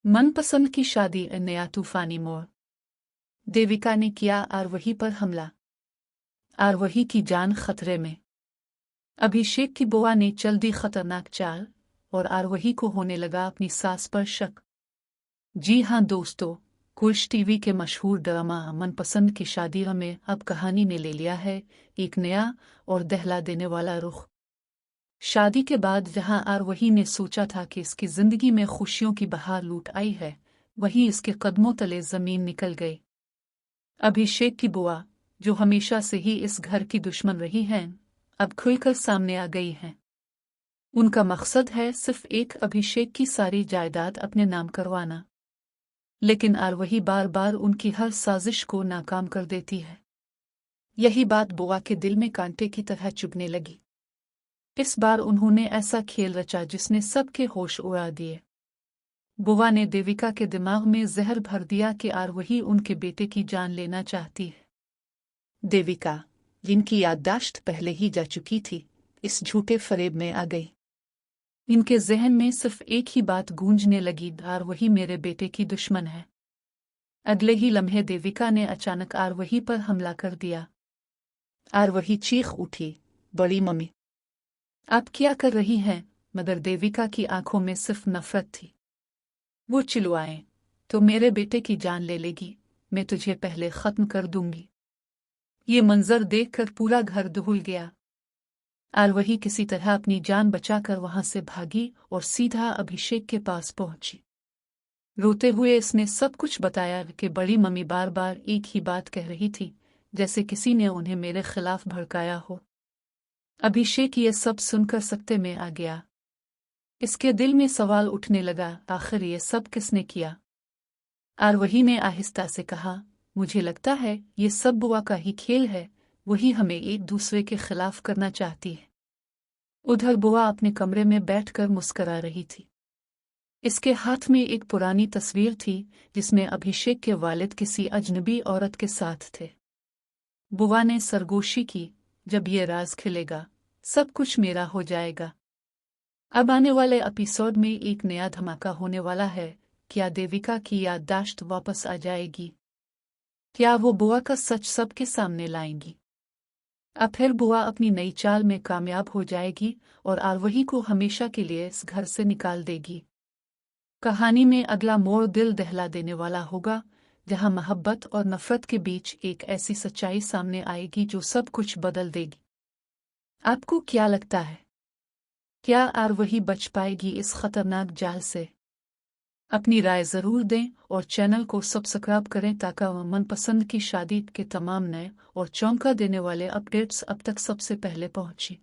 मनपसंद की शादी नया तूफानी मोड़। देविका ने किया आरोही पर हमला। आरोही की जान खतरे में। अभिषेक की बुआ ने चल दी खतरनाक चाल और आरोही को होने लगा अपनी सास पर शक। जी हाँ दोस्तों, कुछ टीवी के मशहूर ड्रामा मनपसंद की शादी में अब कहानी ने ले लिया है एक नया और दहला देने वाला रुख। शादी के बाद जहां आरोही ने सोचा था कि इसकी जिंदगी में खुशियों की बहार लूट आई है, वहीं इसके कदमों तले जमीन निकल गई। अभिषेक की बुआ, जो हमेशा से ही इस घर की दुश्मन रही हैं, अब खुलकर सामने आ गई हैं। उनका मकसद है सिर्फ एक अभिषेक की सारी जायदाद अपने नाम करवाना। लेकिन आरोही बार बार उनकी हर साजिश को नाकाम कर देती है। यही बात बुआ के दिल में कांटे की तरह चुभने लगी। इस बार उन्होंने ऐसा खेल रचा जिसने सबके होश उड़ा दिए। बुआ ने देविका के दिमाग में जहर भर दिया कि आरोही उनके बेटे की जान लेना चाहती है। देविका, जिनकी याददाश्त पहले ही जा चुकी थी, इस झूठे फरेब में आ गई। इनके जहन में सिर्फ एक ही बात गूंजने लगी, आरोही मेरे बेटे की दुश्मन है। अगले ही लम्हे देविका ने अचानक आरोही पर हमला कर दिया। आरोही चीख उठी, बड़ी मम्मी आप क्या कर रही हैं? मगर देविका की आंखों में सिर्फ नफरत थी। वो चिल्लाए, तो मेरे बेटे की जान ले लेगी, मैं तुझे पहले खत्म कर दूंगी। ये मंजर देखकर पूरा घर दहल गया। आरोही किसी तरह अपनी जान बचाकर वहां से भागी और सीधा अभिषेक के पास पहुंची। रोते हुए इसने सब कुछ बताया कि बड़ी मम्मी बार बार एक ही बात कह रही थी, जैसे किसी ने उन्हें मेरे खिलाफ भड़काया हो। अभिषेक ये सब सुनकर सकते में आ गया। इसके दिल में सवाल उठने लगा, आखिर ये सब किसने किया? आरोही ने आहिस्ता से कहा, मुझे लगता है ये सब बुआ का ही खेल है, वही हमें एक दूसरे के खिलाफ करना चाहती है। उधर बुआ अपने कमरे में बैठकर मुस्करा रही थी। इसके हाथ में एक पुरानी तस्वीर थी जिसमें अभिषेक के वालिद किसी अजनबी औरत के साथ थे। बुआ ने सरगोशी की, जब ये राज खिलेगा, सब कुछ मेरा हो जाएगा। अब आने वाले एपिसोड में एक नया धमाका होने वाला है। क्या देविका की याददाश्त वापस आ जाएगी? क्या वो बुआ का सच सबके सामने लाएंगी? अब फिर बुआ अपनी नई चाल में कामयाब हो जाएगी और आरोही को हमेशा के लिए इस घर से निकाल देगी। कहानी में अगला मोड़ दिल दहला देने वाला होगा, जहां मोहब्बत और नफरत के बीच एक ऐसी सच्चाई सामने आएगी जो सब कुछ बदल देगी। आपको क्या लगता है? क्या आरोही बच पाएगी इस खतरनाक जाल से? अपनी राय जरूर दें और चैनल को सब्सक्राइब करें ताकि मनपसंद की शादी के तमाम नए और चौंका देने वाले अपडेट्स अब तक सबसे पहले पहुंचें।